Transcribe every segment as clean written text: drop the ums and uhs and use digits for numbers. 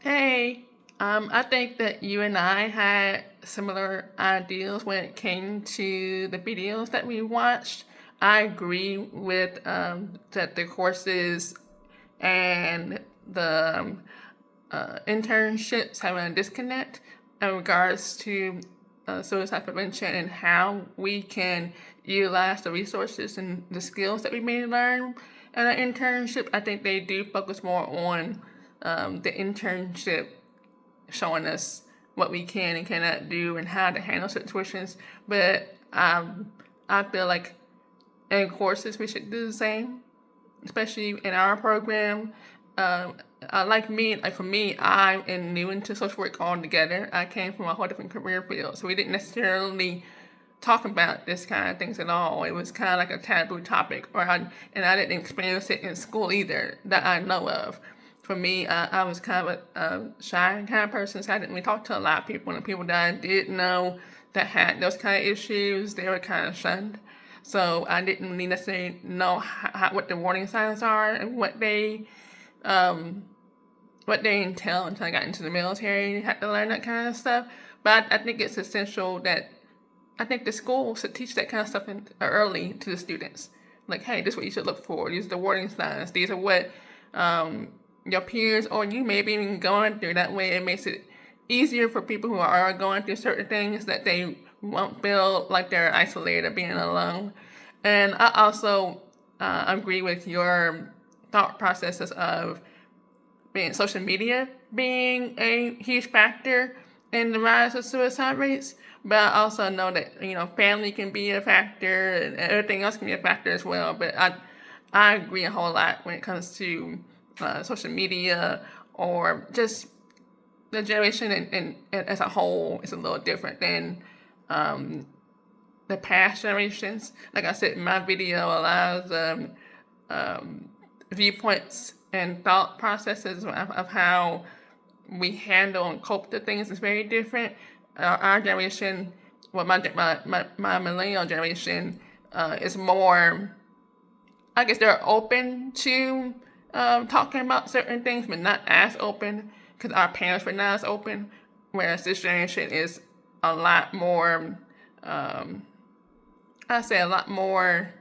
Hey, I think that you and I had similar ideas when it came to the videos that we watched. I agree with that the courses and the internships having a disconnect in regards to suicide prevention and how we can utilize the resources and the skills that we may learn in an internship. I think they do focus more on the internship showing us what we can and cannot do and how to handle situations. But I feel like in courses we should do the same, especially in our program. For me, I am new into social work altogether. I came from a whole different career field, so we didn't necessarily talk about this kind of things at all. It was kind of like a taboo topic, and I didn't experience it in school either that I know of. For me, I was kind of a shy kind of person, so I didn't really talk to a lot of people, and the people that I did know that had those kind of issues, they were kind of shunned. So I didn't really necessarily know what the warning signs are and um, what they entail until I got into the military and had to learn that kind of stuff. But I think it's essential that I think the school should teach that kind of stuff early to the students. Like, hey, this is what you should look for. These are the warning signs. These are what um, your peers or you may be even going through. That way it makes it easier for people who are going through certain things that they won't feel like they're isolated or being alone. And I also agree with your thought processes of being social media being a huge factor in the rise of suicide rates. But I also know that family can be a factor and everything else can be a factor as well. But I agree a whole lot when it comes to social media or just the generation and as a whole is a little different than um, the past generations. Like I said, my video allows viewpoints and thought processes of how we handle and cope with things is very different. Our generation, well, my millennial generation, is more. I guess they're open to talking about certain things, but not as open because our parents were not as open. Whereas this generation is a lot more. I say a lot more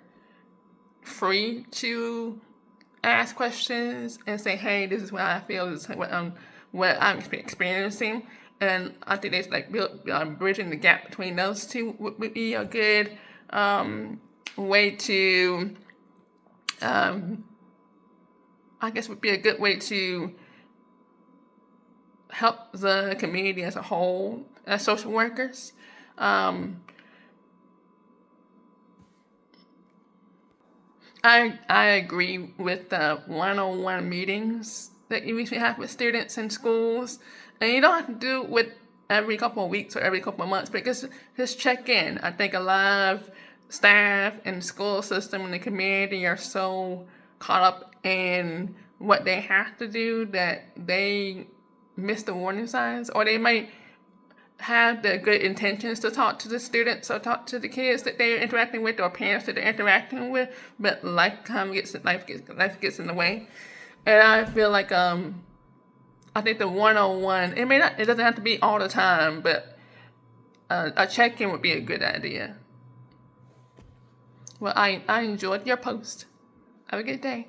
free to ask questions and say, "Hey, this is what I feel. This is what I'm experiencing." And I think it's like bridging the gap between those two would be a good way to, um, I guess, would be a good way to help the community as a whole as social workers. I agree with the one-on-one meetings that you usually have with students in schools, and you don't have to do it with every couple of weeks or every couple of months, but just check in. I think a lot of staff and the school system and the community are so caught up in what they have to do that they miss the warning signs, or they might have the good intentions to talk to the students or talk to the kids that they're interacting with or parents that they're interacting with, but life gets in the way. And I feel like I think the one-on-one, it doesn't have to be all the time, but a check-in would be a good idea. Well, I enjoyed your post. Have a good day.